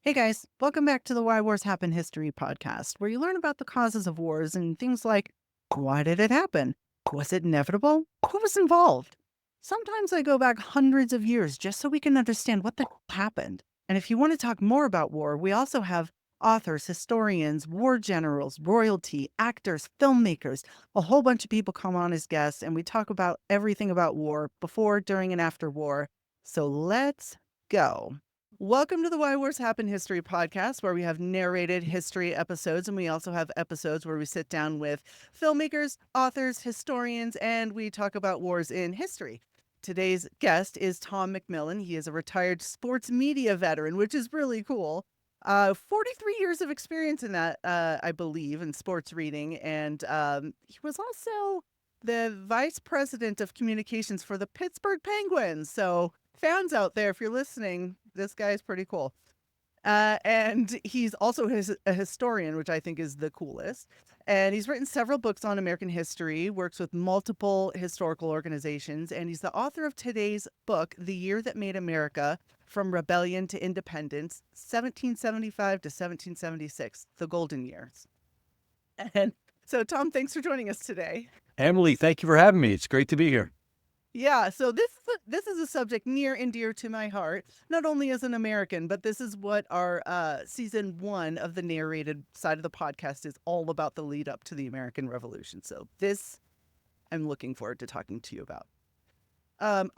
Hey guys, welcome back to the Why Wars Happen History podcast, where you learn about the causes of wars and things like why did it happen? Was it inevitable? Who was involved? Sometimes I go back hundreds of years just so we can understand what the hell happened. And if you want to talk more about war, we also have authors, historians, war generals, royalty, actors, filmmakers, a whole bunch of people come on as guests, and we talk about everything about war before, during, and after war. So let's go. Welcome to the Why Wars Happen History podcast, where we have narrated history episodes, and we also have episodes where we sit down with filmmakers, authors, historians, and we talk about wars in history. Today's guest is Tom McMillan. He is a retired sports media veteran, which is really cool. 43 years of experience in that, I believe, in sports reading, and he was also the vice president of communications for the Pittsburgh Penguins. So fans out there, if you're listening, this guy is pretty cool. And he's also a historian, which I think is the coolest. And he's written several books on American history, works with multiple historical organizations, and he's the author of today's book, The Year That Made America, From Rebellion to Independence, 1775 to 1776, the Golden Years. And so, Tom, thanks for joining us today. Emily, thank you for having me. It's great to be here. Yeah, so this is a subject near and dear to my heart, not only as an American, but this is what our season 1 of the narrated side of the podcast is all about, the lead up to the American Revolution. So this I'm looking forward to talking to you about.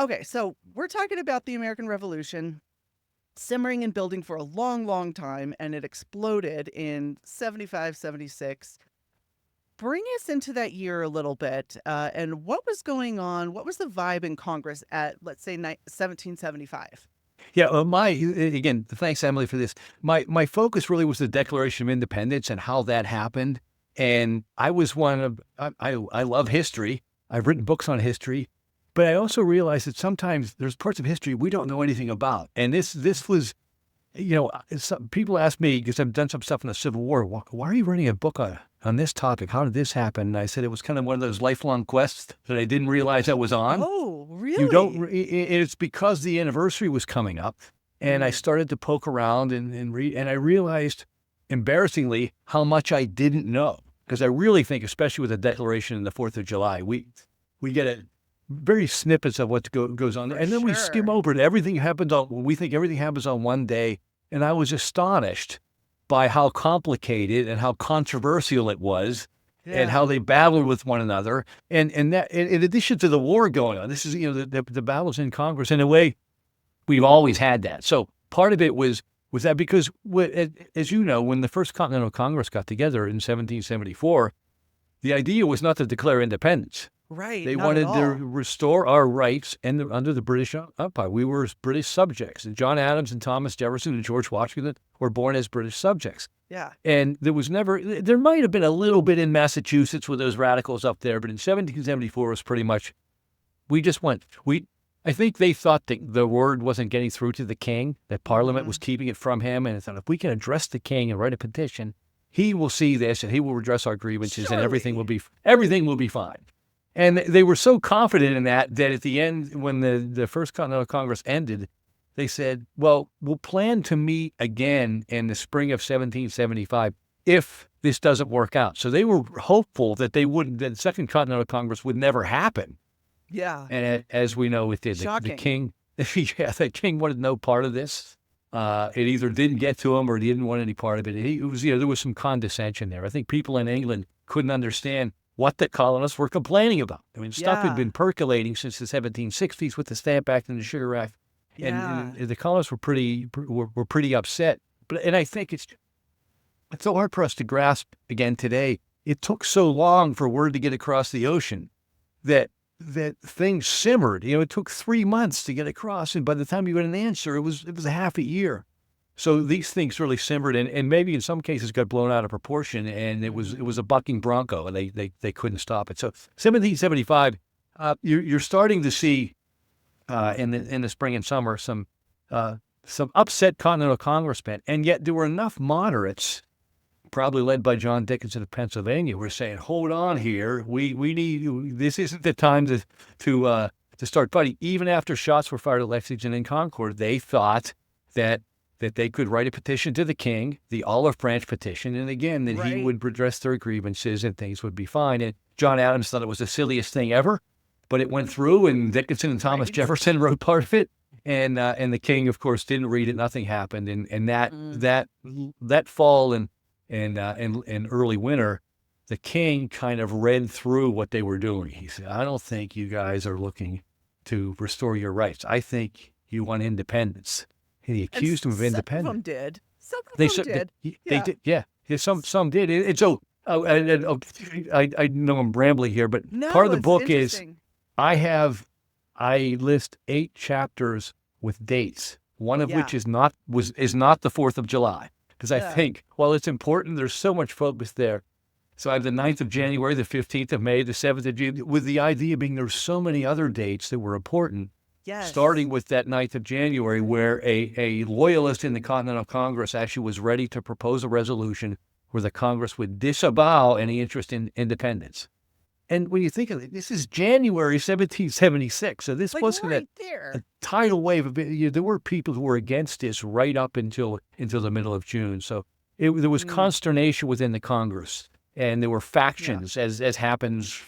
Okay, so we're talking about the American Revolution simmering and building for a long, long time, and it exploded in 75, 76. Bring us into that year a little bit, and what was going on? What was the vibe in Congress at, let's say, 1775? Yeah, again, thanks, Emily, for this. My focus really was the Declaration of Independence and how that happened. And I was I love history. I've written books on history, but I also realized that sometimes there's parts of history we don't know anything about. And this was, people ask me, because I've done some stuff in the Civil War, why are you writing a book on this topic? How did this happen? And I said it was kind of one of those lifelong quests that I didn't realize I was on. Oh, really? It's because the anniversary was coming up, and I started to poke around and read, and I realized, embarrassingly, how much I didn't know. Because I really think, especially with the Declaration and the 4th of July, we get very snippets of what goes on, and then we skim over it. We think everything happens on one day, and I was astonished by how complicated and how controversial it was, and how they battled with one another. And that, in addition to the war going on, this is, the battles in Congress. In a way, we've always had that. So part of it was that because, as you know, when the First Continental Congress got together in 1774, the idea was not to declare independence. Right. They wanted to restore our rights under the British Empire. We were British subjects. And John Adams and Thomas Jefferson and George Washington were born as British subjects. Yeah. And there might have been a little bit in Massachusetts with those radicals up there, but in 1774 it was pretty much, I think they thought that the word wasn't getting through to the king, that Parliament was keeping it from him. And I thought, if we can address the king and write a petition, he will see this and he will redress our grievances and everything will be fine. And they were so confident in that at the end, when the First Continental Congress ended, they said, well, we'll plan to meet again in the spring of 1775 if this doesn't work out. So they were hopeful that the Second Continental Congress would never happen. Yeah. And as we know, it did. The king, the king wanted no part of this. It either didn't get to him or he didn't want any part of it. There was some condescension there. I think people in England couldn't understand what the colonists were complaining about. I mean, stuff had been percolating since the 1760s with the Stamp Act and the Sugar Act, and the colonists were pretty upset. And I think it's so hard for us to grasp again today. It took so long for word to get across the ocean that things simmered. It took 3 months to get across, and by the time you got an answer, it was a half a year. So these things really simmered, and maybe in some cases got blown out of proportion, and it was a bucking bronco, and they couldn't stop it. So 1775, you're starting to see in the spring and summer some upset Continental Congressmen, and yet there were enough moderates, probably led by John Dickinson of Pennsylvania, who were saying, "Hold on here, we need this isn't the time to start fighting." Even after shots were fired at Lexington and Concord, they thought that that they could write a petition to the king, the olive branch petition, and again, that he would redress their grievances and things would be fine. And John Adams thought it was the silliest thing ever, but it went through, and Dickinson and Thomas Jefferson wrote part of it. And the king, of course, didn't read it. Nothing happened. And that fall and early winter, the king kind of read through what they were doing. He said, "I don't think you guys are looking to restore your rights. I think you want independence." And he accused them of independence. Some of them did. Some of them did. They did. Yeah. Some did. And so I know I'm rambling here, but part of the book is I list 8 chapters with dates, one of which is not the 4th of July. Because I think, well, it's important. There's so much focus there. So I have the 9th of January, the 15th of May, the 7th of June, with the idea being there's so many other dates that were important. Yes. Starting with that 9th of January, where a loyalist in the Continental Congress actually was ready to propose a resolution where the Congress would disavow any interest in independence. And when you think of it, this is January 1776. So this wasn't a tidal wave of it. There were people who were against this right up until the middle of June. So there was consternation within the Congress. And there were factions, as happens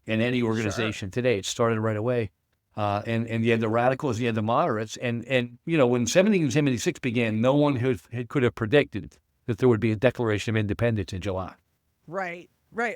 in any organization today. It started right away. And you had the radicals, you had the moderates. And when 1776 began, no one could have predicted that there would be a Declaration of Independence in July. Right.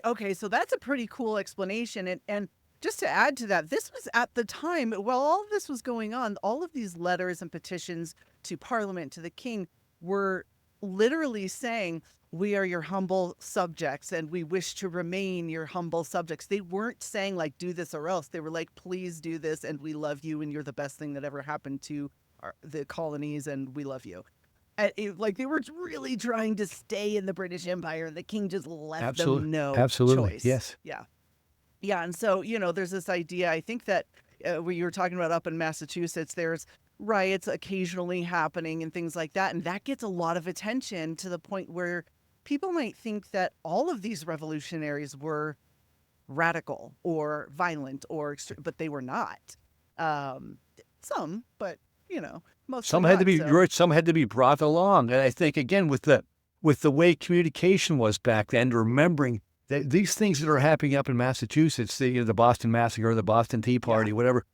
Okay, so that's a pretty cool explanation. And just to add to that, this was at the time, while all of this was going on, all of these letters and petitions to Parliament, to the king, were literally saying, "We are your humble subjects and we wish to remain your humble subjects." They weren't saying like, "Do this or else." They were like, "Please do this and we love you and you're the best thing that ever happened to the colonies and we love you." And they were really trying to stay in the British Empire, and the king just left them no choice. Yes. Yeah. And so, there's this idea, I think that where you were talking about up in Massachusetts, there's riots occasionally happening and things like that. And that gets a lot of attention to the point where people might think that all of these revolutionaries were radical or violent or extreme, but they were not. Some, but most. Some had to be some had to be brought along, and I think again with the way communication was back then, remembering that these things that are happening up in Massachusetts, the Boston Massacre, the Boston Tea Party, whatever.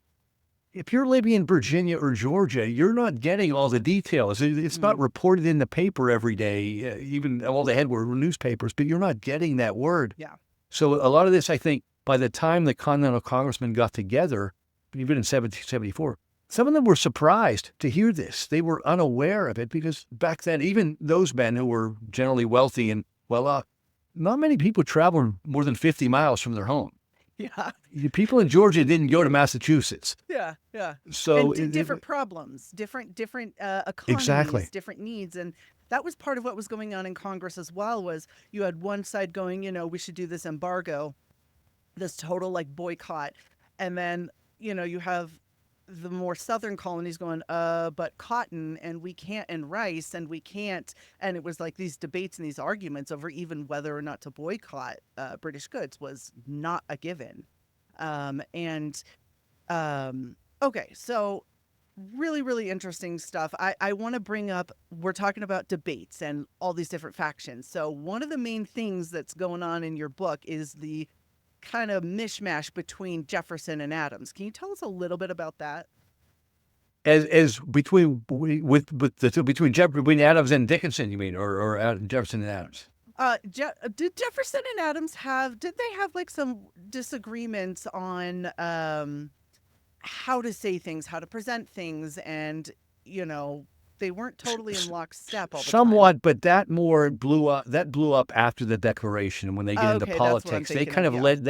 If you're living in Virginia or Georgia, you're not getting all the details. It's not reported in the paper every day. Even all they had were newspapers, but you're not getting that word. Yeah. So a lot of this, I think, by the time the Continental Congressmen got together, even in 1774. Some of them were surprised to hear this. They were unaware of it because back then, even those men who were generally wealthy and well-off, not many people traveled more than 50 miles from their home. Yeah. People in Georgia didn't go to Massachusetts. Yeah. So and different problems, different economies, different needs. And that was part of what was going on in Congress as well, was you had one side going, we should do this embargo, this total boycott. And then, you have the more southern colonies going, but cotton and we can't, and rice and we can't. And it was like these debates and these arguments over even whether or not to boycott British goods was not a given. Okay, so really, really interesting stuff. I want to bring up, we're talking about debates and all these different factions. So one of the main things that's going on in your book is the kind of mishmash between Jefferson and Adams. Can you tell us a little bit about that? As between Adams and Dickinson, you mean, or Jefferson and Adams? Did Jefferson and Adams did they have some disagreements on how to say things, how to present things, and they weren't totally in lockstep all the time. Somewhat, but that blew up after the Declaration. When they get into politics, they kind of led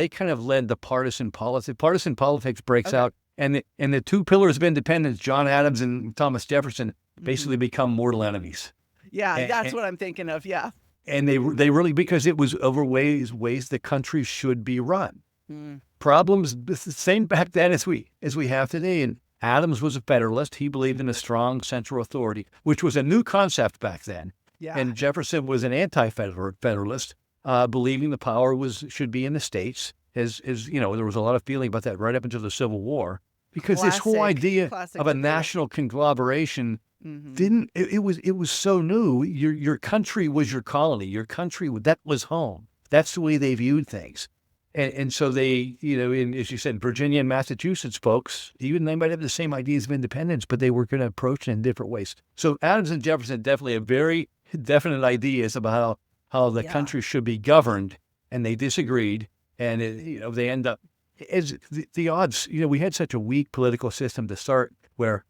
the partisan politics. Partisan politics breaks out, and the two pillars of independence, John Adams and Thomas Jefferson, basically become mortal enemies. Yeah, that's what I'm thinking of. Yeah, and they really, because it was over ways the country should be run. Problems the same back then as we have today. And Adams was a Federalist. He believed in a strong central authority, which was a new concept back then. Yeah. And Jefferson was an anti-Federalist, believing the power should be in the states. As there was a lot of feeling about that right up until the Civil War, because this whole idea of a national conglomeration Mm-hmm. it was so new. Your country was your colony. Your country, that was home. That's the way they viewed things. And so they, as you said, Virginia and Massachusetts folks, even they might have the same ideas of independence, but they were going to approach it in different ways. So Adams and Jefferson definitely have very definite ideas about how the country should be governed, and they disagreed. And they end up as the odds. We had such a weak political system to start, where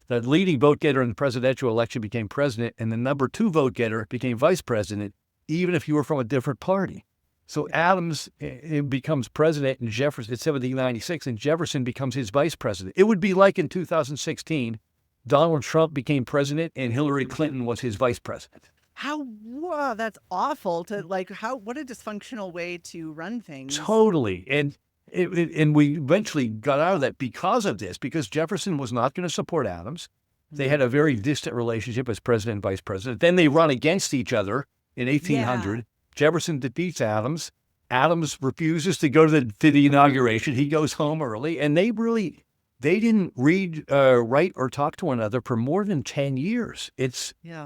the leading vote getter in the presidential election became president, and the number 2 vote getter became vice president, even if you were from a different party. So Adams becomes president in 1796, and Jefferson becomes his vice president. It would be like in 2016, Donald Trump became president and Hillary Clinton was his vice president. Wow, that's awful what a dysfunctional way to run things. Totally. And we eventually got out of that because of this, because Jefferson was not going to support Adams. They had a very distant relationship as president and vice president. Then they run against each other in 1800. Yeah. Jefferson defeats Adams. Adams refuses to go to the inauguration. He goes home early, and they didn't write or talk to one another for more than 10 years.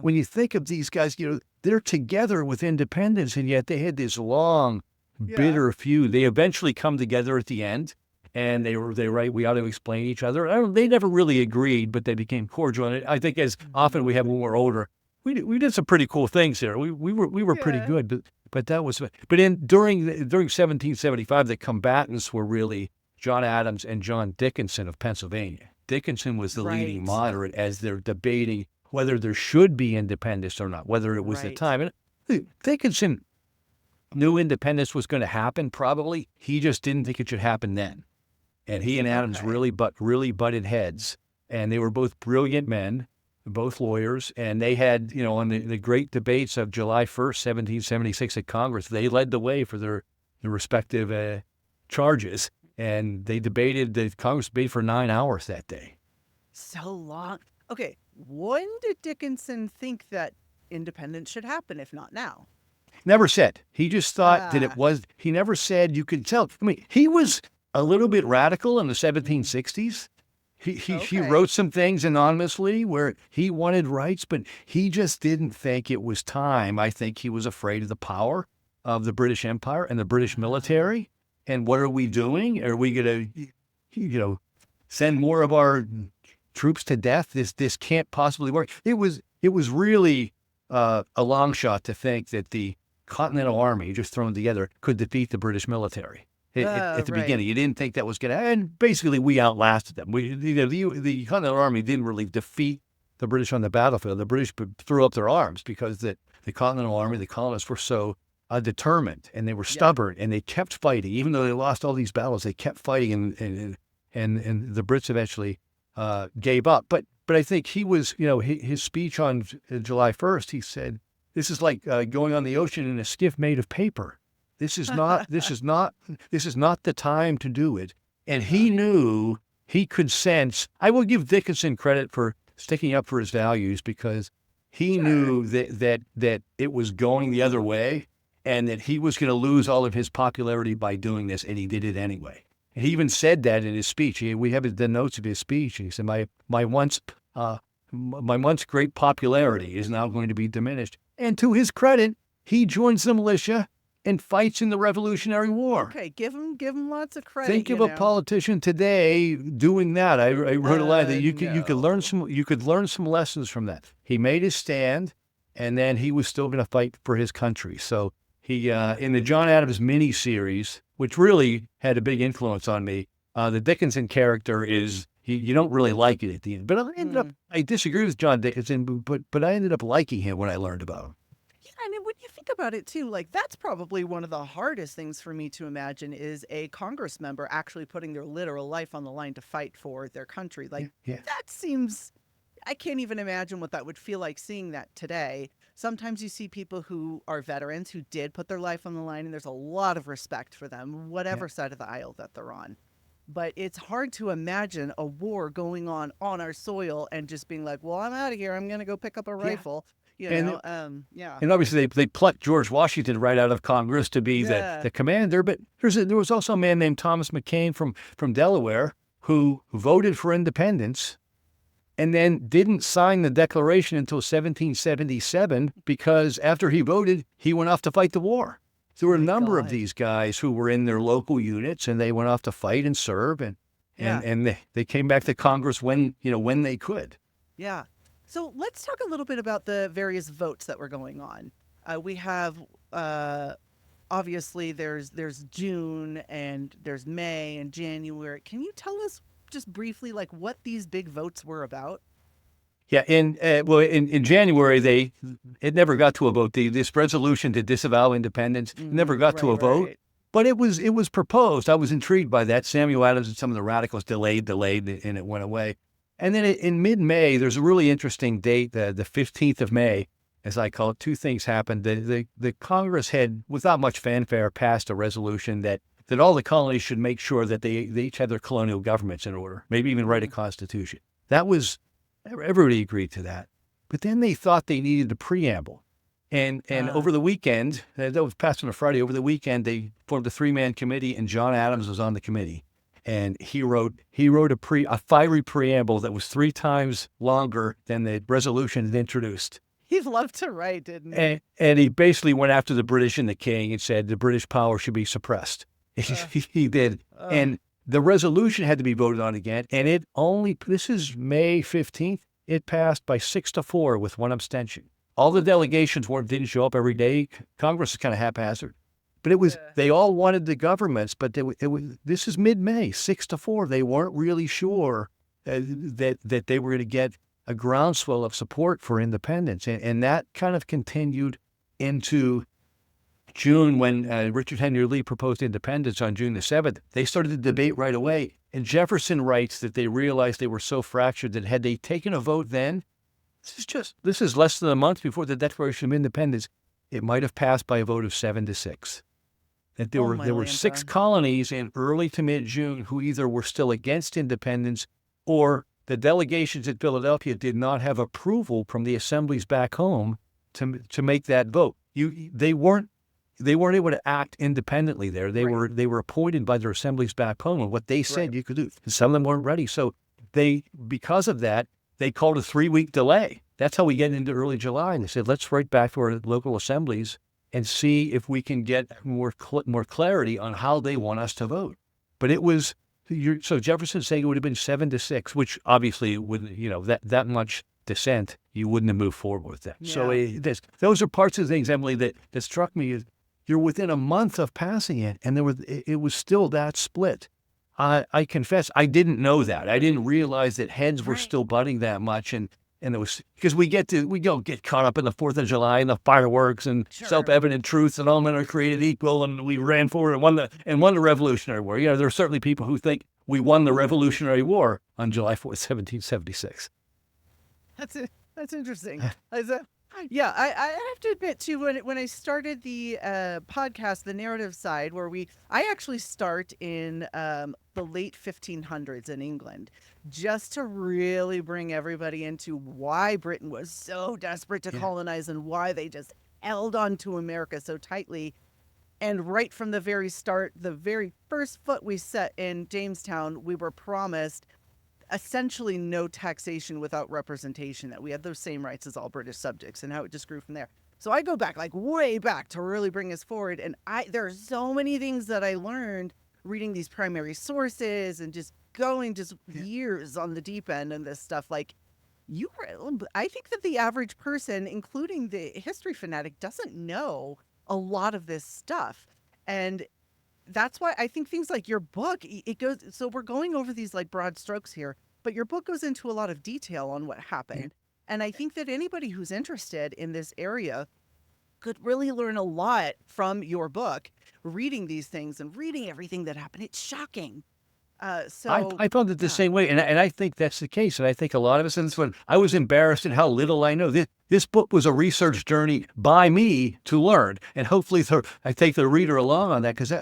When you think of these guys, they're together with independence, and yet they had this long, bitter feud. They eventually come together at the end, and they write, we ought to explain each other. They never really agreed, but they became cordial. And I think as often we have when we're older, we did some pretty cool things there. We were pretty good, but that was. But during 1775, the combatants were really John Adams and John Dickinson of Pennsylvania. Dickinson was the leading moderate as they're debating whether there should be independence or not, whether it was the time. And Dickinson knew independence was going to happen, probably. He just didn't think it should happen then. And he and Adams really butted heads. And they were both brilliant men, both lawyers. And they had, on the great debates of July 1st, 1776 at Congress, they led the way for their respective charges. And the Congress debated for 9 hours that day. So long. Okay, when did Dickinson think that independence should happen, if not now? Never said. He just thought that it was. He never said. You could tell. I mean, he was a little bit radical in the 1760s. He wrote some things anonymously where he wanted rights, but he just didn't think it was time. I think he was afraid of the power of the British Empire and the British military. And what are we doing? Are we going to, send more of our troops to death? This can't possibly work. It was really a long shot to think that the Continental Army, just thrown together, could defeat the British military. At the beginning, you didn't think that was going to, and basically we outlasted them. The Continental Army didn't really defeat the British on the battlefield. The British threw up their arms because the Continental Army, the colonists, were so determined, and they were stubborn, and they kept fighting. Even though they lost all these battles, they kept fighting, and the Brits eventually gave up. But I think he was, his speech on July 1st, he said, "This is like going on the ocean in a skiff made of paper. This is not the time to do it." And he knew, he could sense. I will give Dickinson credit for sticking up for his values, because he knew that it was going the other way, and that he was going to lose all of his popularity by doing this, and he did it anyway. And he even said that in his speech. We have the notes of his speech. He said, "My once great popularity is now going to be diminished." And to his credit, he joins the militia and fights in the Revolutionary War. Okay, give him lots of credit. Think of a politician today doing that. I wrote a line that you could learn some lessons from that. He made his stand, and then he was still going to fight for his country. So he in the John Adams miniseries, which really had a big influence on me, the Dickinson character is you don't really like it at the end. But I disagree with John Dickinson, but I ended up liking him when I learned about him. And when you think about it too, that's probably one of the hardest things for me to imagine is a Congress member actually putting their literal life on the line to fight for their country. That seems, I can't even imagine what that would feel like seeing that today. Sometimes you see people who are veterans who did put their life on the line, and there's a lot of respect for them, whatever side of the aisle that they're on. But it's hard to imagine a war going on our soil and just being like, well, I'm out of here. I'm going to go pick up a rifle. And obviously they plucked George Washington right out of Congress to be the commander. But there was also a man named Thomas McMillan from Delaware who voted for independence and then didn't sign the Declaration until 1777 because after he voted, he went off to fight the war. There were a number of these guys who were in their local units, and they went off to fight and serve, and they came back to Congress when they could. Yeah. So let's talk a little bit about the various votes that were going on. We have obviously there's June and there's May and January. Can you tell us just briefly like what these big votes were about? Yeah, in January it never got to a vote. This resolution to disavow independence never got to a vote, but it was proposed. I was intrigued by that. Samuel Adams and some of the radicals delayed, and it went away. And then in mid-May, there's a really interesting date, the 15th of May, as I call it. Two things happened. The Congress had, without much fanfare, passed a resolution that all the colonies should make sure that they each had their colonial governments in order, maybe even write a constitution. Everybody agreed to that. But then they thought they needed a preamble. And over the weekend, that was passed on a Friday, over the weekend, they formed a 3-man committee, and John Adams was on the committee. And he wrote a fiery preamble that was 3 times longer than the resolution had introduced. He loved to write, didn't he? And he basically went after the British and the king and said the British power should be suppressed. He did. And the resolution had to be voted on again. And this is May 15th, it passed by 6-4 with 1 abstention. All the delegations didn't show up every day. Congress is kind of haphazard. But they all wanted the governments, but this is mid-May, 6-4. They weren't really sure that they were going to get a groundswell of support for independence. And that kind of continued into June when Richard Henry Lee proposed independence on June the 7th. They started the debate right away. And Jefferson writes that they realized they were so fractured that had they taken a vote then, this is less than a month before the Declaration of Independence, it might have passed by a vote of 7-6. That there were 6 colonies in early to mid-June who either were still against independence or the delegations at Philadelphia did not have approval from the assemblies back home to make that vote. They weren't able to act independently there. They were appointed by their assemblies back home, and what they said you could do. Some of them weren't ready. So because of that, they called a 3-week delay. That's how we get into early July. And they said, let's write back to our local assemblies and see if we can get more clarity on how they want us to vote. But it was, so Jefferson's saying it would have been 7-6, which obviously would, that much dissent, you wouldn't have moved forward with that. Yeah. So those are parts of things, Emily, that struck me. Is you're within a month of passing it, and it was still that split. I confess, I didn't know that. I didn't realize that heads were still butting that much, and it was because we don't get caught up in the 4th of July and the fireworks and self-evident truths and all men are created equal, and we ran forward and won the Revolutionary War. There are certainly people who think we won the Revolutionary War on July 4th, 1776. That's interesting. Yeah, I have to admit too, when I started the podcast, the narrative side, where I actually start in the late 1500s in England, just to really bring everybody into why Britain was so desperate to colonize and why they just held on to America so tightly. And right from the very start, the very first foot we set in Jamestown, we were promised essentially no taxation without representation, that we had those same rights as all British subjects, and how it just grew from there. So I go back, like way back, to really bring us forward. And there are so many things that I learned reading these primary sources and just going years on the deep end and this stuff. Like I think that the average person, including the history fanatic, doesn't know a lot of this stuff. And that's why I think things like your book, it goes, so we're going over these like broad strokes here, but your book goes into a lot of detail on what happened. And I think that anybody who's interested in this area could really learn a lot from your book, reading these things and reading everything that happened. It's shocking. I found it the same way, and I think that's the case. And I think a lot of us, and when I was embarrassed at how little I know. This book was a research journey by me to learn, and hopefully I take the reader along on that, because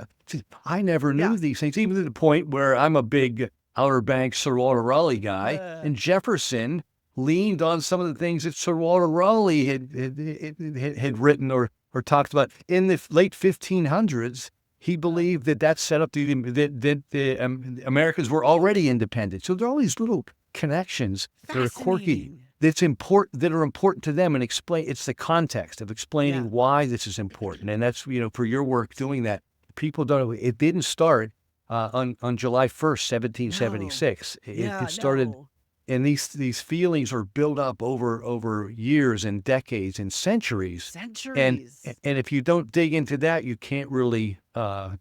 I never knew these things, even to the point where I'm a big Outer Banks Sir Walter Raleigh guy, and Jefferson leaned on some of the things that Sir Walter Raleigh had written or talked about in the late 1500s. He believed that set up that the Americans were already independent. So there are all these little connections that are quirky, Fascinating. that are important to them, and explain. It's the context of explaining Yeah. why this is important, and that's for your work doing that. People don't. It didn't start on July 1st, No. 1776. Yeah, It started, no. and these feelings are built up over years and decades and centuries. And Centuries. and if you don't dig into that, you can't really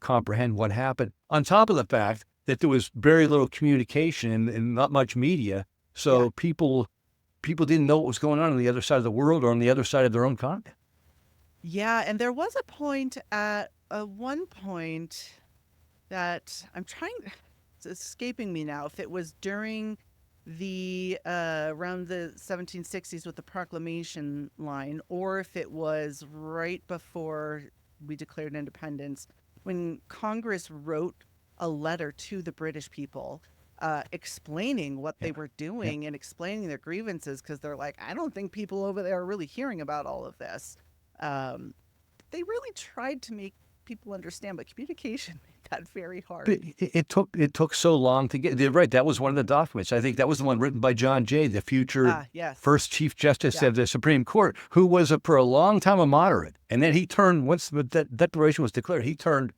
comprehend what happened. On top of the fact that there was very little communication and not much media, Yeah. so people didn't know what was going on the other side of the world or on the other side of their own continent. Yeah, and there was a point at one point that I'm trying, it's escaping me now, if it was during the around the 1760s with the proclamation line, or if it was right before we declared independence, when Congress wrote a letter to the British people explaining what they Yeah, were yeah, doing and explaining their grievances, because they're like, I don't think people over there are really hearing about all of this. um, they really tried to make people understand, but communication made that very but hard. it took so long to get. You're right. That was one of the documents. I think that was the one written by John Jay, the future Ah, yes. first Chief Justice Yeah. of the Supreme Court, who was for a long time a moderate, and then he turned once the declaration was declared. He turned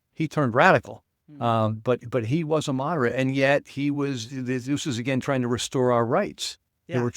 radical. Hmm. But he was a moderate, and yet he was. This was again trying to restore our rights. Yeah.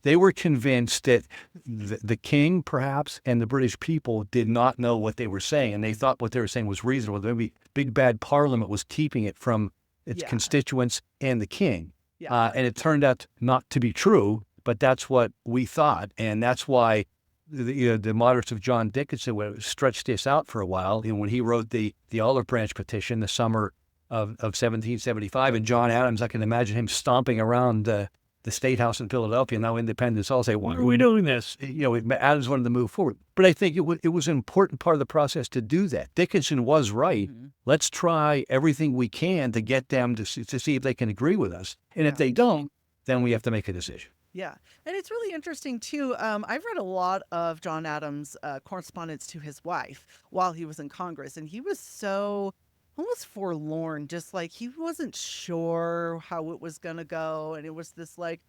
They were convinced that the king, perhaps, and the British people did not know what they were saying, and they thought what they were saying was reasonable. Maybe big bad Parliament was keeping it from its Yeah. constituents and the king. Yeah. And it turned out not to be true, but that's what we thought, and that's why the moderates of John Dickinson stretched this out for a while. When he wrote the Olive Branch petition, the summer of 1775, and John Adams, I can imagine him stomping around the State House in Philadelphia, now Independence Hall, say, why are we doing this? Adams wanted to move forward. But I think it was an important part of the process to do that. Dickinson was right. Mhm. Let's try everything we can to get them to see if they can agree with us. And if Yeah. they don't, then we have to make a decision. Yeah. And it's really interesting, too. I've read a lot of John Adams' correspondence to his wife while he was in Congress, and he was so almost forlorn, just like he wasn't sure how it was going to go. And it was this like,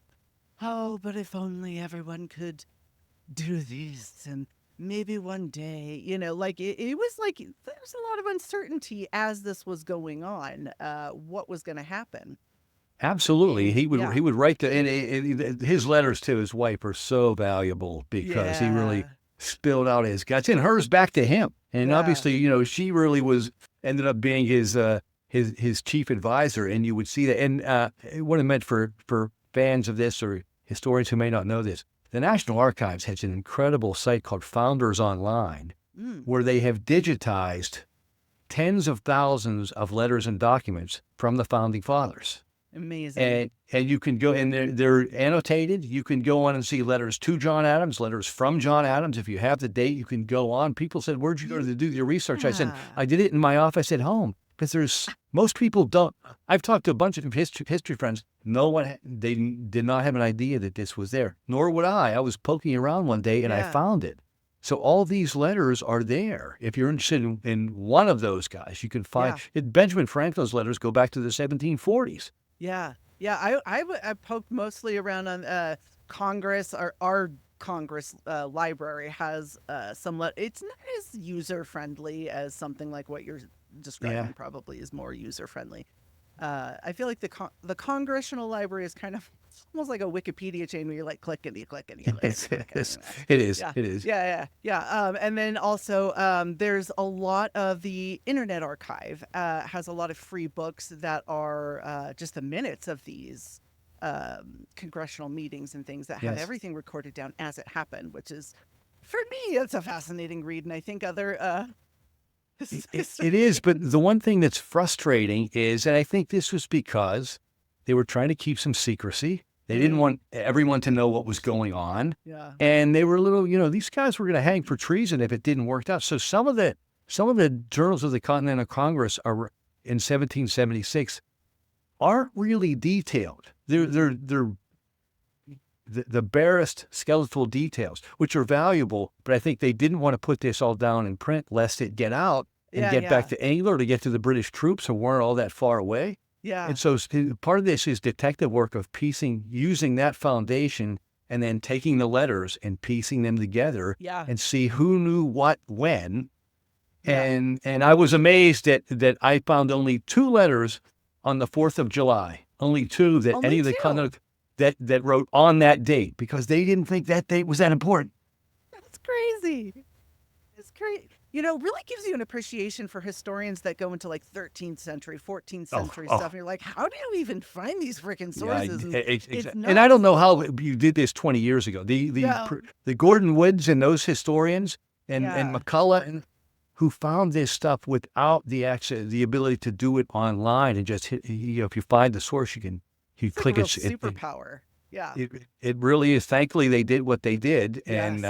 oh, but if only everyone could do this, and maybe one day, like it was like there's a lot of uncertainty as this was going on, what was going to happen. Absolutely. And He yeah. would write his letters to his wife are so valuable because he really Yeah. spilled out his guts and hers back to him. And Yeah. obviously, she really ended up being his chief advisor. And you would see that. And what it meant for fans of this or historians who may not know this, the National Archives has an incredible site called Founders Online, Mm, where they have digitized tens of thousands of letters and documents from the founding fathers. amazing. And you can go, and they're annotated. You can go on and see letters to John Adams, letters from John Adams. If you have the date, you can go on. People said, "Where'd you go to do your research?" I said, Yeah. "I did it in my office at home." Because most people don't. I've talked to a bunch of history friends. No one, they did not have an idea that this was there. Nor would I. I was poking around one day and I Yeah. found it. So all these letters are there. If you're interested in one of those guys, you can find Yeah. Benjamin Franklin's letters go back to the 1740s. Yeah. Yeah. I poked mostly around on Congress. Our Congress library has it's not as user friendly as something like what you're describing. Yeah. Probably is more user friendly. I feel like the Congressional Library is kind of almost like a Wikipedia chain where you like click and you click and you click and you click and you click. It is. Yeah, It is. yeah. And then also, there's a lot of the Internet Archive has a lot of free books that are just the minutes of these congressional meetings and things that have Yes. everything recorded down as it happened, which is, for me, it's a fascinating read. And I think other It is, but the one thing that's frustrating is, and I think this was because they were trying to keep some secrecy. They didn't want everyone to know what was going on. Yeah. And they were a little, these guys were going to hang for treason if it didn't work out. So some of the journals of the Continental Congress are in 1776 aren't really detailed. They're the barest skeletal details, which are valuable, but I think they didn't want to put this all down in print lest it get out and Yeah, get back yeah. to England or to get to the British troops who weren't all that far away. Yeah. And so part of this is detective work of using that foundation and then taking the letters and piecing them together and see who knew what when. And I was amazed that I found only 2 letters on the 4th of July, only 2 that Only any of the 2? conduct that wrote on that date, because they didn't think that date was that important. That's crazy. It's crazy. Really gives you an appreciation for historians that go into like 13th century, 14th century stuff. And you're like, how do you even find these freaking sources? And I don't know how you did this 20 years ago. The Gordon Woods and those historians and McCullough who found this stuff without the ability to do it online and just hit, if you find the source, you click it. Superpower. It really is. Thankfully, they did what they did, and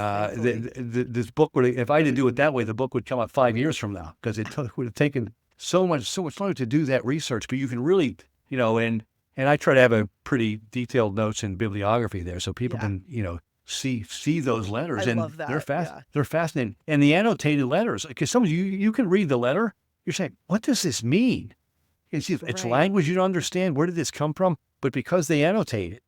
this book would. If I didn't do it that way, the book would come out 5 years from now, because it would have taken so much longer to do that research. But you can really, and I try to have a pretty detailed notes and bibliography there, so people can, see those letters, and love that. They're fascinating, and the annotated letters, because some of you can read the letter, you're saying, what does this mean? It's language you don't understand. Where did this come from? But because they annotate it.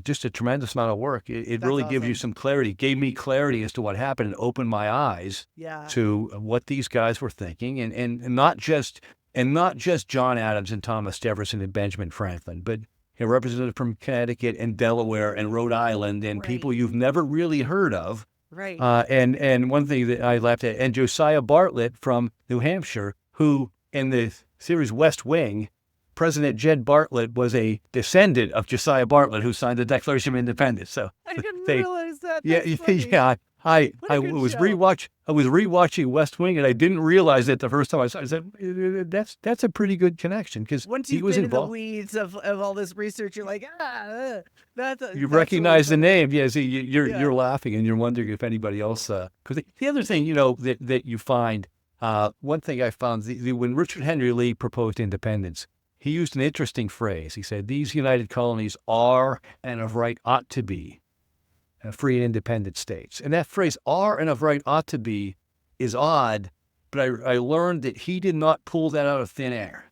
Just a tremendous amount of work. It really gives you some clarity. Gave me clarity as to what happened and opened my eyes to what these guys were thinking, and not just John Adams and Thomas Jefferson and Benjamin Franklin, but representatives from Connecticut and Delaware and Rhode Island and people you've never really heard of. Right. And one thing that I left at, and Josiah Bartlett from New Hampshire, who in the series West Wing, President Jed Bartlett was a descendant of Josiah Bartlett, who signed the Declaration of Independence. So I didn't realize that. I was rewatching West Wing, and I didn't realize it the first time I saw it. I said, that's a pretty good connection, because once you've been in the weeds of all this research, you're like, you recognize the name. Yeah, see, you're laughing and you're wondering if anybody else. Because the other thing, that you find, one thing I found, when Richard Henry Lee proposed independence, he used an interesting phrase. He said, these United Colonies are and of right ought to be free and independent states. And that phrase, are and of right ought to be, is odd, but I learned that he did not pull that out of thin air.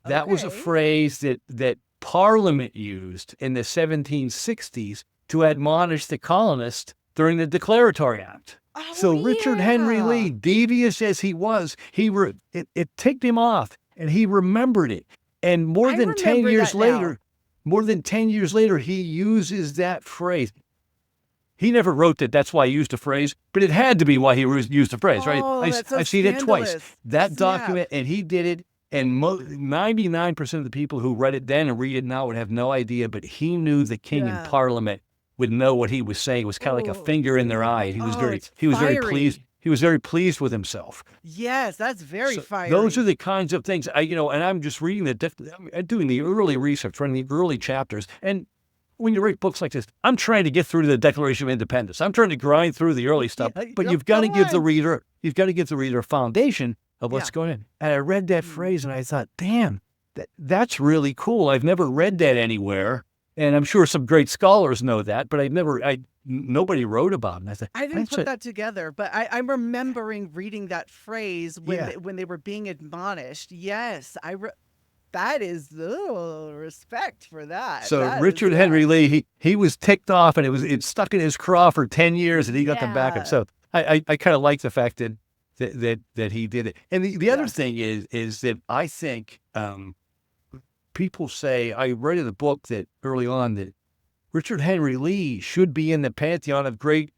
That was a phrase that Parliament used in the 1760s to admonish the colonists during the Declaratory Act. Richard Henry Lee, devious as he was, it ticked him off, and he remembered it. And more than 10 years later, he uses that phrase. He never wrote that. That's why he used the phrase, but it had to be why he used the phrase, right? I've seen it twice. That document, and he did it. And 99% of the people who read it then and read it now would have no idea. But he knew the king in Parliament would know what he was saying. It was kind of like a finger in their eye. He was very pleased. He was very pleased with himself. Yes, that's very fiery. Those are the kinds of things and I'm just reading doing the early research, running the early chapters. And when you read books like this, I'm trying to get through the Declaration of Independence. I'm trying to grind through the early stuff, but you've got to give the reader a foundation of what's going on. And I read that phrase and I thought, damn, that's really cool. I've never read that anywhere. And I'm sure some great scholars know that, but nobody wrote about it. And I didn't put that together, but I'm remembering reading that phrase when they were being admonished. Yes, that is respect for that. So Richard Henry Lee, he was ticked off, and it stuck in his craw for 10 years, and he got them back up. So I kind of like the fact that he did it. And the other thing is that I think people say, I read in the book that early on that Richard Henry Lee should be in the pantheon of great,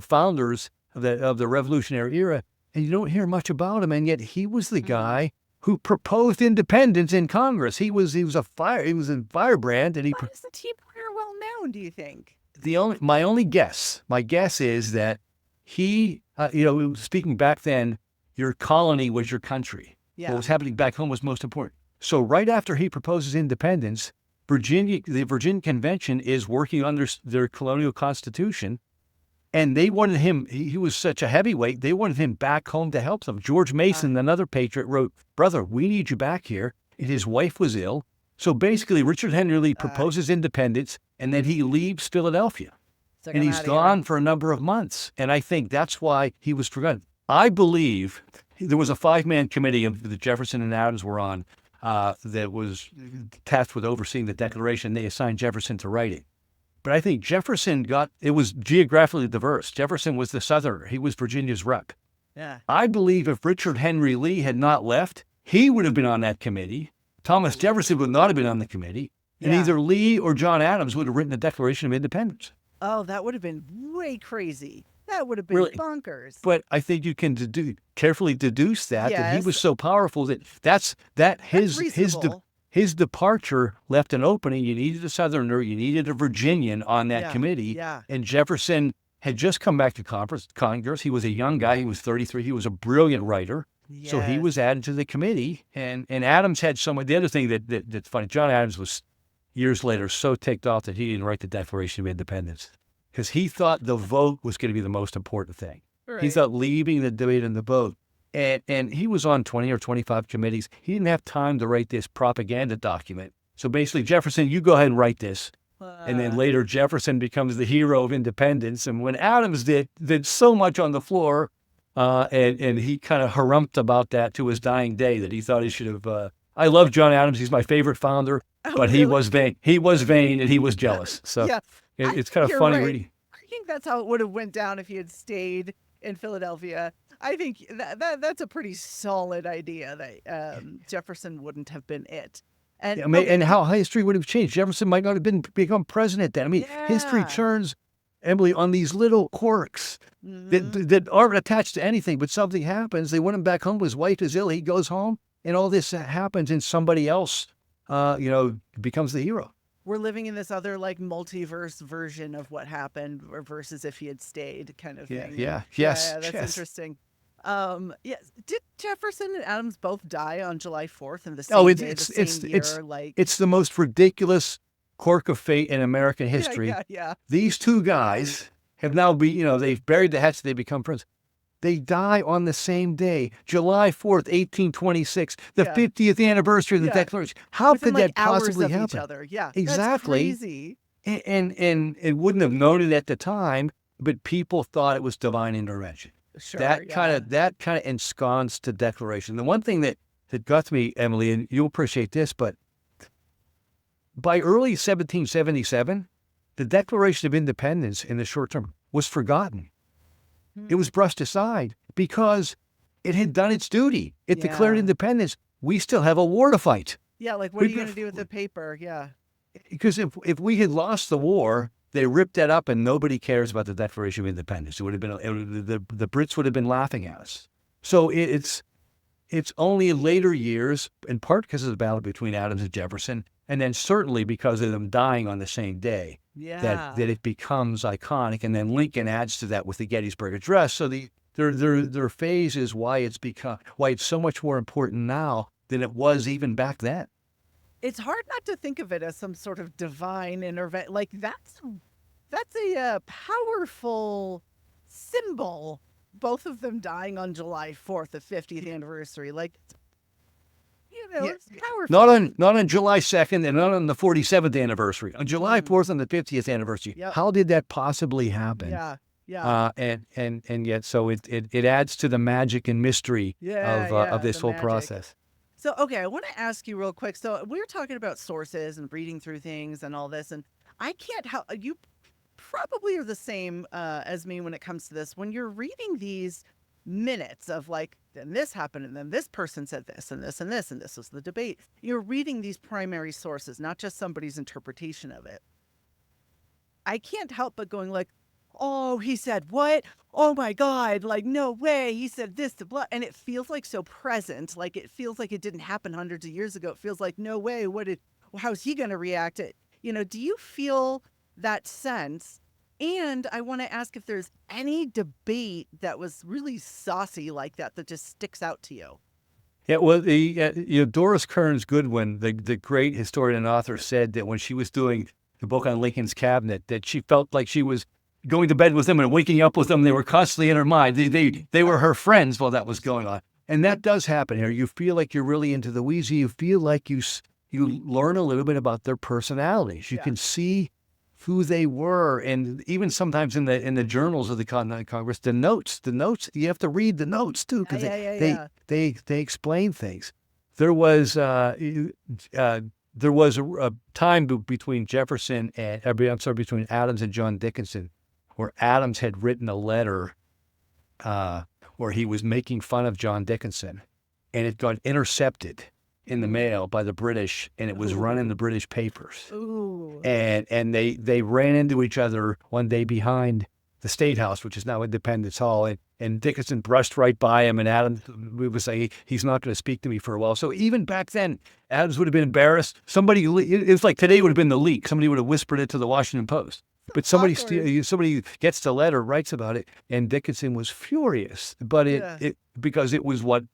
founders of the Revolutionary era, and you don't hear much about him. And yet he was the guy who proposed independence in Congress. He was a firebrand, and Why isn't he more well known, do you think? My guess is that he, speaking back then, your colony was your country. Yeah. What was happening back home was most important. So right after he proposes independence, the Virginia Convention is working under their colonial constitution, and they wanted him, he was such a heavyweight, they wanted him back home to help them. George Mason, another patriot, wrote, "Brother, we need you back here." And his wife was ill. So basically, Richard Henry Lee proposes independence, and then he leaves Philadelphia. And he's gone for a number of months. And I think that's why he was forgotten. I believe there was a 5-man committee that Jefferson and Adams were on that was tasked with overseeing the Declaration. They assigned Jefferson to write it. But I think Jefferson it was geographically diverse. Jefferson was the Southerner. He was Virginia's rep. Yeah. I believe if Richard Henry Lee had not left, he would have been on that committee. Thomas Jefferson would not have been on the committee. And either Lee or John Adams would have written the Declaration of Independence. Oh, that would have been way crazy. That would have been Really bonkers. But I think you can carefully deduce that he Yes. was so powerful that his departure left an opening. You needed a Southerner, you needed a Virginian on that committee. Yeah. And Jefferson had just come back to Congress. He was a young guy. He was 33. He was a brilliant writer. Yes. So he was added to the committee. And Adams had the other thing that's funny, John Adams was years later so ticked off that he didn't write the Declaration of Independence because he thought the vote was going to be the most important thing. Right. He thought leaving the debate and the vote. And he was on 20 or 25 committees. He didn't have time to write this propaganda document. So basically, Jefferson, you go ahead and write this. And then later, Jefferson becomes the hero of independence. And when Adams did so much on the floor, and he kind of harumphed about that to his dying day that he thought he should have. I love John Adams. He's my favorite founder, but he was vain. He was vain and he was jealous. So it's kind of funny reading. I think that's how it would have went down if he had stayed in Philadelphia. I think that's a pretty solid idea that Jefferson wouldn't have been it. And how history would have changed. Jefferson might not have become president then. I mean, history turns, Emily, on these little quirks that aren't attached to anything, but something happens. They want him back home. His wife is ill. He goes home, and all this happens, and somebody else, becomes the hero. We're living in this other multiverse version of what happened versus if he had stayed kind of thing. Yes. That's interesting. Yes. Did Jefferson and Adams both die on July 4th in the same day, the same year? It's the most ridiculous quirk of fate in American history. Yeah. These two guys have now they've buried the hatchet, they become friends. They die on the same day, July 4th, 1826, the 50th anniversary of the Declaration. How could that possibly happen? Each other. Yeah, exactly. That's crazy. And it wouldn't have known it at the time, but people thought it was divine intervention. Sure, that kind of ensconced the Declaration. The one thing that got to me, Emily, and you'll appreciate this, but by early 1777, the Declaration of Independence in the short term was forgotten. It was brushed aside because it had done its duty. It declared independence. We still have a war to fight. Yeah, what are you going to do with the paper? Yeah. Because if we had lost the war, they ripped that up and nobody cares about the Declaration of Independence. It would have been the Brits would have been laughing at us. So it's only in later years, in part because of the battle between Adams and Jefferson, and then certainly because of them dying on the same day, that it becomes iconic. And then Lincoln adds to that with the Gettysburg Address. So their phase is why it's so much more important now than it was even back then. It's hard not to think of it as some sort of divine intervention. That's a powerful symbol. Both of them dying on July 4th, the 50th anniversary. It's powerful. Not on July 2nd and not on the 47th anniversry. On July 4th and the 50th anniversary. Yep. How did that possibly happen? Yeah. And yet, so it adds to the magic and mystery of this whole process. So, okay, I want to ask you real quick. So we were talking about sources and reading through things and all this, and I can't help, you probably are the same as me when it comes to this. When you're reading these minutes of then this happened, and then this person said this, and this, and this, and this was the debate. You're reading these primary sources, not just somebody's interpretation of it. I can't help but going oh, he said what? Oh my God, no way. He said this to blah. And it feels so present. It feels it didn't happen hundreds of years ago. It feels no way. How's he going to react? Do you feel that sense? And I want to ask if there's any debate that was really saucy like that just sticks out to you. Yeah, well, Doris Kearns Goodwin, the great historian and author, said that when she was doing the book on Lincoln's cabinet, that she felt like she was going to bed with them and waking up with them. They were constantly in her mind. They were her friends while that was going on. And that does happen here. You feel like you're really into the weeds. You feel like you learn a little bit about their personalities. You can see who they were. And even sometimes in the journals of the Continental Congress, the notes, you have to read the notes too, because they explain things. there was a time between Jefferson and between Adams and John Dickinson, where Adams had written a letter where he was making fun of John Dickinson, and it got intercepted in the mail by the British, and it was run in the British papers. Ooh. And they ran into each other one day behind the State House, which is now Independence Hall, and Dickinson brushed right by him, and Adams was saying, he's not going to speak to me for a while. So even back then, Adams would have been embarrassed. Somebody, it was like today would have been the leak. Somebody would have whispered it to the Washington Post. But somebody gets the letter, writes about it, and Dickinson was furious. But because it was what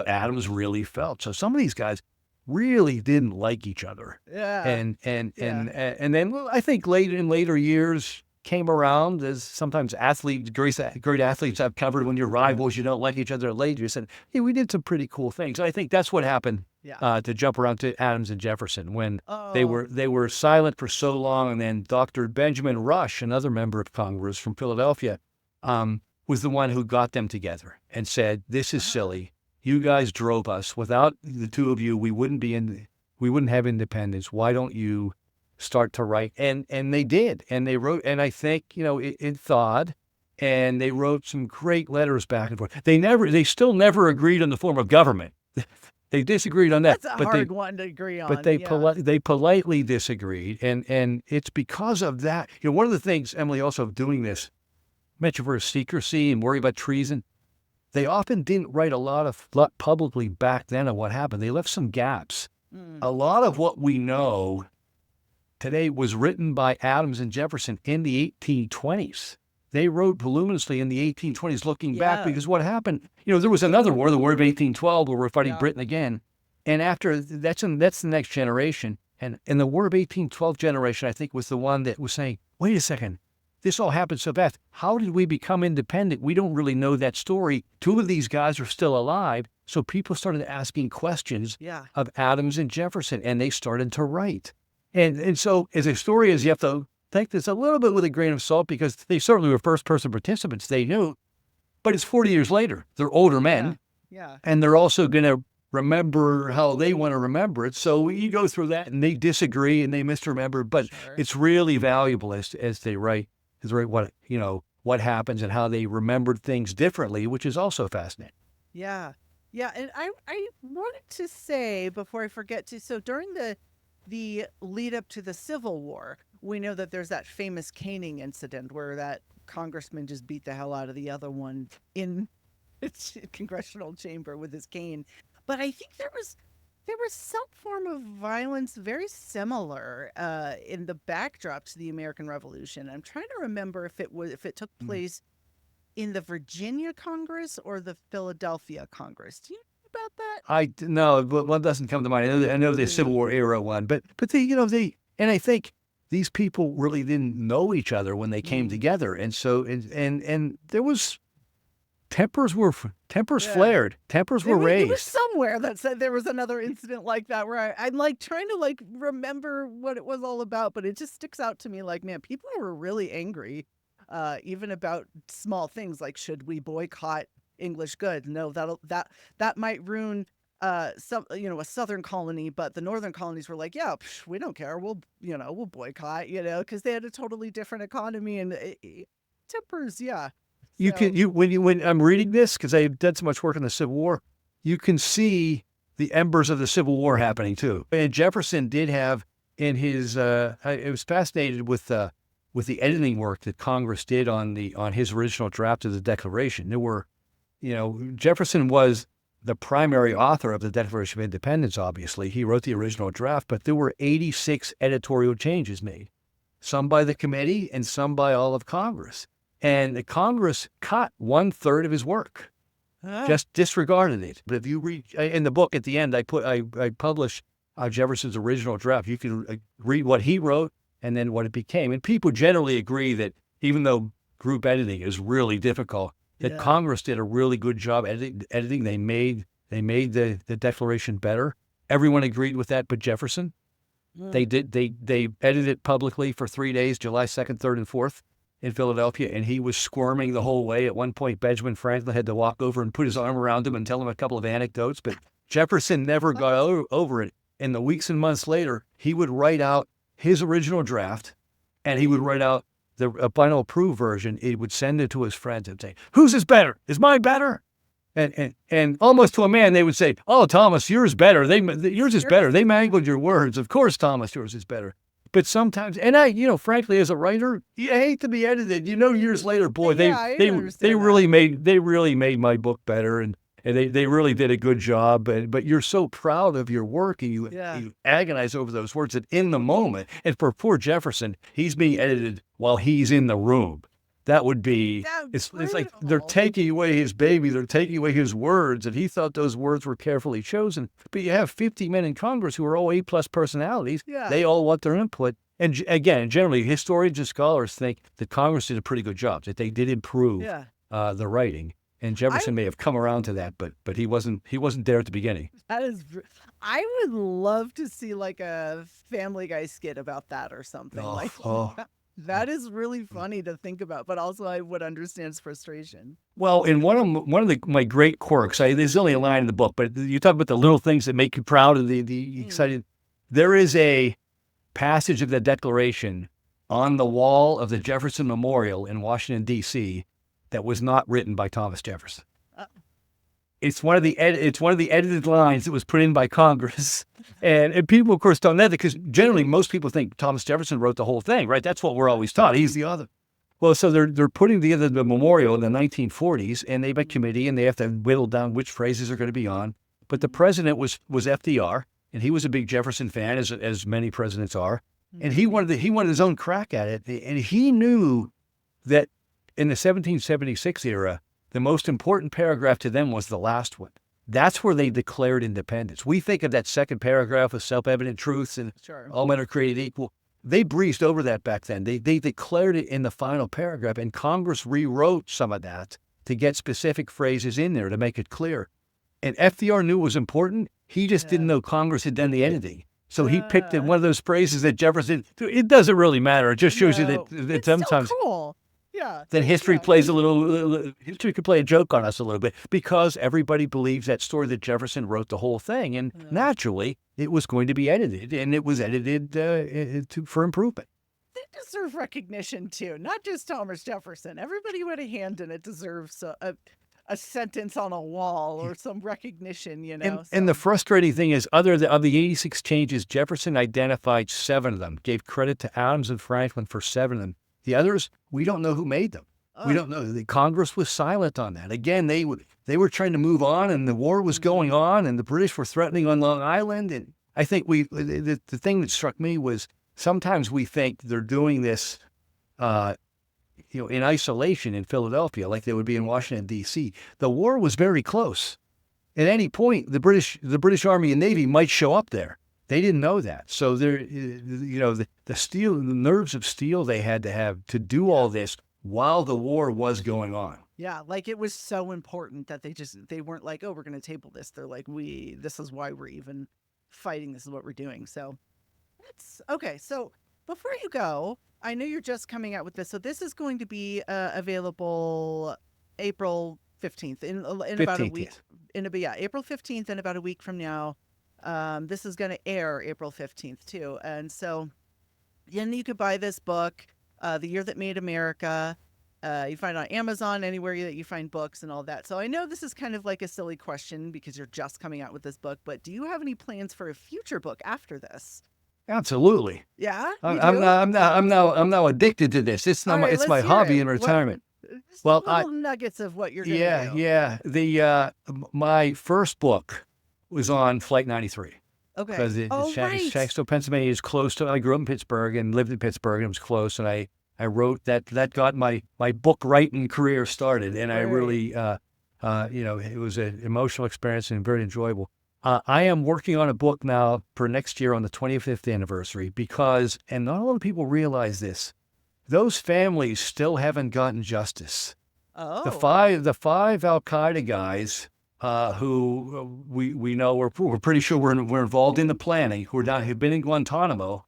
Adams really felt. So some of these guys really didn't like each other. Yeah. And then I think in later years came around, as sometimes great athletes have covered, when you're rivals, you don't like each other later. You said, hey, we did some pretty cool things. And I think that's what happened. To jump around to Adams and Jefferson when they were silent for so long, and then Dr. Benjamin Rush, another member of Congress from Philadelphia, was the one who got them together and said, "This is silly. You guys drove us. Without the two of you, we wouldn't have independence. Why don't you start to write?" And they did, and they wrote, and I think it thawed, and they wrote some great letters back and forth. They still never agreed on the form of government. They disagreed on that. That's a hard one to agree on. But they politely disagreed, and it's because of that. One of the things, Emily, also doing this, mentioned for secrecy and worry about treason, they often didn't write a lot publicly back then of what happened. They left some gaps. A lot of what we know today was written by Adams and Jefferson in the 1820s. They wrote voluminously in the 1820s looking back, because what happened, there was another war, the War of 1812, where we're fighting Britain again. And after that's the next generation. And the War of 1812 generation, I think, was the one that was saying, wait a second, this all happened so fast. How did we become independent? We don't really know that story. Two of these guys are still alive. So people started asking questions of Adams and Jefferson, and they started to write. And so as historians, you have to take this a little bit with a grain of salt, because they certainly were first-person participants. They knew, but it's 40 years later. They're older men, and they're also going to remember how they want to remember it. So you go through that, and they disagree, and they misremember. But it's really valuable as they write what happens and how they remembered things differently, which is also fascinating. Yeah, and I wanted to say before I forget to. So during the lead up to the Civil War, we know that there's that famous caning incident where that congressman just beat the hell out of the other one in its congressional chamber with his cane. But I think there was some form of violence very similar in the backdrop to the American Revolution. I'm trying to remember if it took place in the Virginia Congress or the Philadelphia Congress. Do you know about that? No, one doesn't come to mind. I know the Civil War era one, but and I think these people really didn't know each other when they came together, and so and there was tempers flared, tempers were raised. It was somewhere that said there was another incident like that where I'm like trying to remember what it was all about, but it just sticks out to me like, man, people were really angry, even about small things like, should we boycott English goods? No, that might ruin a southern colony, but the northern colonies were like, yeah, we don't care, we'll boycott, because they had a totally different economy, and tempers, When I'm reading this, because I've done so much work in the Civil War, you can see the embers of the Civil War happening too. And Jefferson did have in his, I was fascinated with the editing work that Congress did on his original draft of the Declaration. There were, Jefferson was the primary author of the Declaration of Independence, obviously. He wrote the original draft, but there were 86 editorial changes made, some by the committee and some by all of Congress. And the Congress cut 1/3 of his work, just disregarded it. But if you read in the book at the end, I publish Jefferson's original draft. You can read what he wrote and then what it became. And people generally agree that even though group editing is really difficult, that Congress did a really good job editing. They made the Declaration better. Everyone agreed with that, but Jefferson. They edited it publicly for 3 days, July 2nd, 3rd, and 4th. In Philadelphia, and he was squirming the whole way. At one point, Benjamin Franklin had to walk over and put his arm around him and tell him a couple of anecdotes, but Jefferson never got over it. And the weeks and months later, he would write out his original draft, and he would write out a final approved version. He would send it to his friends and say, "Whose is better? Is mine better?" And almost to a man, they would say, "Oh, Thomas, yours better. Yours is better. They mangled your words. Of course, Thomas, yours is better." But sometimes, and frankly, as a writer, you hate to be edited. Years later, boy, they really made my book better, and they really did a good job. But you're so proud of your work, and you agonize over those words that in the moment. And for poor Jefferson, he's being edited while he's in the room. That would be, it's like they're taking away his baby. They're taking away his words, and he thought those words were carefully chosen. But you have 50 men in Congress who are all A+ personalities. Yeah. They all want their input. And again, generally, historians and scholars think that Congress did a pretty good job, that they did improve the writing. And Jefferson may have come around to that, but he wasn't there at the beginning. I would love to see like a Family Guy skit about that or something That is really funny to think about, but also I would understand his frustration. Well, in one of my great quirks, there's only a line in the book, but you talk about the little things that make you proud and the excited. There is a passage of the Declaration on the wall of the Jefferson Memorial in Washington, D.C. that was not written by Thomas Jefferson. It's one of the edited lines that was put in by Congress, and people, of course, don't know that because generally most people think Thomas Jefferson wrote the whole thing, right? That's what we're always taught. He's the author. Well, so they're putting together the memorial in the 1940s, and they have a committee, and they have to whittle down which phrases are going to be on. But the president was FDR, and he was a big Jefferson fan, as many presidents are, and he wanted his own crack at it, and he knew that in the 1776 era. The most important paragraph to them was the last one. That's where they declared independence. We think of that second paragraph of self-evident truths and all men are created equal. They breezed over that back then. They declared it in the final paragraph, and Congress rewrote some of that to get specific phrases in there to make it clear. And FDR knew it was important. He just didn't know Congress had done the editing. So he picked one of those phrases that Jefferson, it doesn't really matter. It just shows you that sometimes. So cool. Yeah. Then history plays history could play a joke on us a little bit because everybody believes that story that Jefferson wrote the whole thing. And naturally, it was going to be edited, and it was edited for improvement. They deserve recognition, too. Not just Thomas Jefferson. Everybody who had a hand in it deserves a sentence on a wall or some recognition, And the frustrating thing is, of the 86 changes, Jefferson identified 7 of them, gave credit to Adams and Franklin for 7 of them. The others, we don't know who made them. We don't know. The Congress was silent on that. Again, they were trying to move on, and the war was going on, and the British were threatening on Long Island. And I think the thing that struck me was sometimes we think they're doing this, in isolation in Philadelphia, like they would be in Washington, D.C. The war was very close. At any point, the British Army and Navy might show up there. They didn't know that. So the nerves of steel they had to have to do all this while the war was going on. Yeah, like it was so important that they weren't like, oh, we're going to table this. They're like, this is why we're even fighting. This is what we're doing. So that's okay. So before you go, I know you're just coming out with this. So this is going to be available April 15th in about a week. April 15th in about a week from now. This is going to air April 15th, too. And so then you could buy this book, The Year That Made America. You find it on Amazon, anywhere that you find books and all that. So I know this is kind of like a silly question because you're just coming out with this book, but do you have any plans for a future book after this? Absolutely. Yeah? I'm now addicted to this. It's my hobby in retirement. Little nuggets of what you're going to do. Yeah. My first book was on Flight 93. Okay. Because Shanksville, Pennsylvania is close to. I grew up in Pittsburgh and lived in Pittsburgh, and it was close. And I wrote that got my book writing career started, and I really, it was an emotional experience and very enjoyable. I am working on a book now for next year on the 25th anniversary because, and not a lot of people realize this, those families still haven't gotten justice. Oh. The five Al Qaeda guys. Who we know we're pretty sure we're involved in the planning, who've been in Guantanamo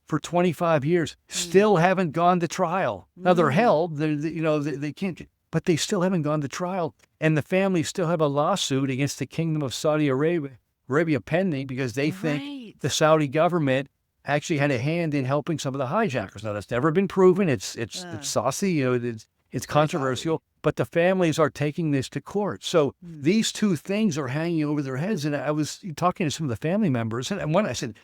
for 25 years, still haven't gone to trial. Now they're held. They can't. but they still haven't gone to trial. And the families still have a lawsuit against the Kingdom of Saudi Arabia pending because they think the Saudi government actually had a hand in helping some of the hijackers. Now, that's never been proven. It's saucy, you know, it's controversial, but the families are taking this to court. So these two things are hanging over their heads. And I was talking to some of the family members, and one I said,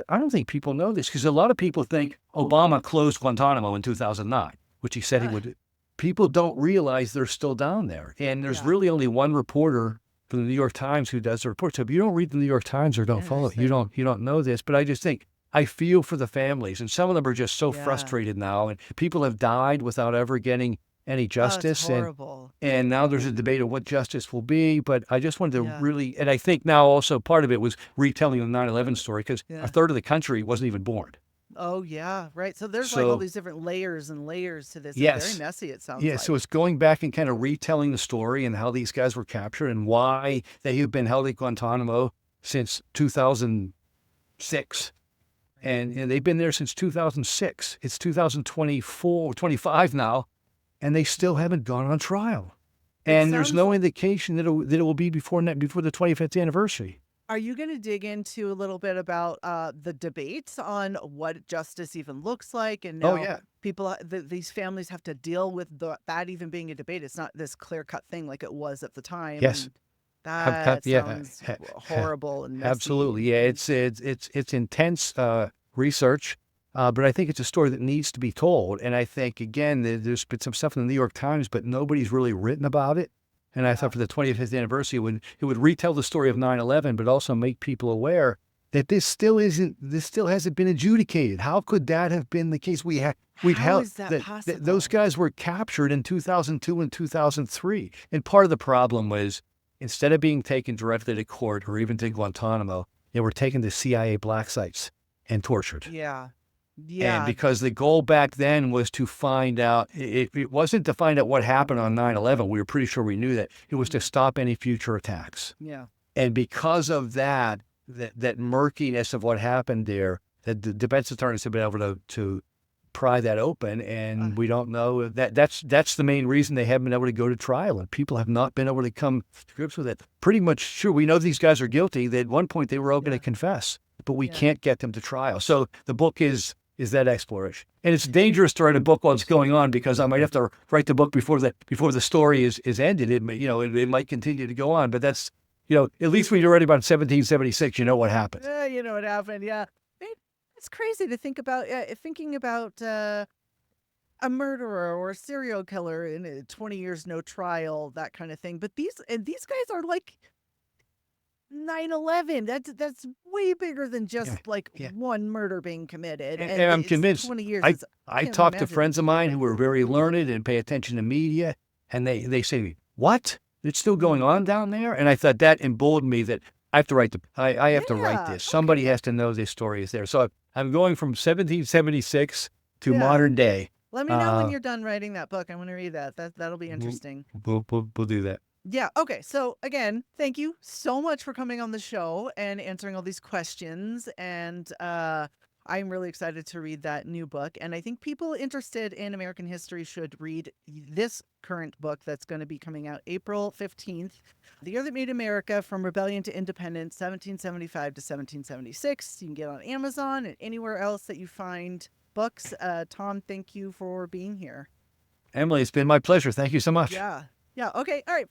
I don't think people know this, because a lot of people think Obama closed Guantanamo in 2009, which he said he would. People don't realize they're still down there. And there's really only one reporter from the New York Times who does the report. So if you don't read the New York Times or don't follow it, you don't know this. But I just think, I feel for the families, and some of them are just so frustrated now, and people have died without ever getting any justice. It's horrible. And now there's a debate of what justice will be. But I just wanted to really, and I think now also part of it was retelling the 9/11 story, because a third of the country wasn't even born. Oh, yeah, right. So there's like all these different layers and layers to this. Yes. It's very messy, it sounds like. So it's going back and kind of retelling the story and how these guys were captured and why they have been held at Guantanamo since 2006. And they've been there since 2006. It's 2024, 25 now, and they still haven't gone on trial. And there's no indication that it will be before the 25th anniversary. Are you going to dig into a little bit about the debates on what justice even looks like? And now people, these families have to deal with that even being a debate. It's not this clear-cut thing like it was at the time. Yes. And that sounds horrible and messy. Absolutely. Yeah, it's intense research, but I think it's a story that needs to be told. And I think, again, there's been some stuff in the New York Times, but nobody's really written about it. And I thought for the 25th anniversary, it would retell the story of 9/11, but also make people aware that this still hasn't been adjudicated. How could that have been the case? How is that possible? Those guys were captured in 2002 and 2003. And part of the problem was, instead of being taken directly to court or even to Guantanamo, they were taken to CIA black sites and tortured. Yeah. And because the goal back then was to find out, it wasn't to find out what happened on 9/11. We were pretty sure we knew that. It was to stop any future attacks. Yeah. And because of that murkiness of what happened there, the defense attorneys have been able to pry that open, and we don't know that's the main reason they haven't been able to go to trial, and people have not been able to come to grips with it. Pretty much sure we know these guys are guilty. At one point they were all going to confess, but we can't get them to trial. So the book is that exploration, and it's dangerous to write a book while it's going on, because I might have to write the book before the story is ended. It might continue to go on, but that's at least when you're writing about 1776, you know what happened. You know what happened. Yeah. It's crazy to think about thinking about a murderer or a serial killer in 20 years, no trial, that kind of thing. But these guys are like 9/11. That's way bigger than just one murder being committed. And I'm convinced. 20 years. I talked to friends of mine who are very learned and pay attention to media, and they say to me, "What? It's still going on down there?" And I thought that emboldened me that I have to write I have to write this. Somebody has to know this story is there. So I'm going from 1776 to modern day. Let me know when you're done writing that book. I want to read that. That'll be interesting. We'll do that. Yeah. Okay. So again, thank you so much for coming on the show and answering all these questions. And I'm really excited to read that new book. And I think people interested in American history should read this current book that's going to be coming out April 15th. The Year That Made America, From Rebellion to Independence, 1775 to 1776. You can get on Amazon and anywhere else that you find books. Tom, thank you for being here. Emily, it's been my pleasure. Thank you so much. Yeah. Yeah. Okay. All right.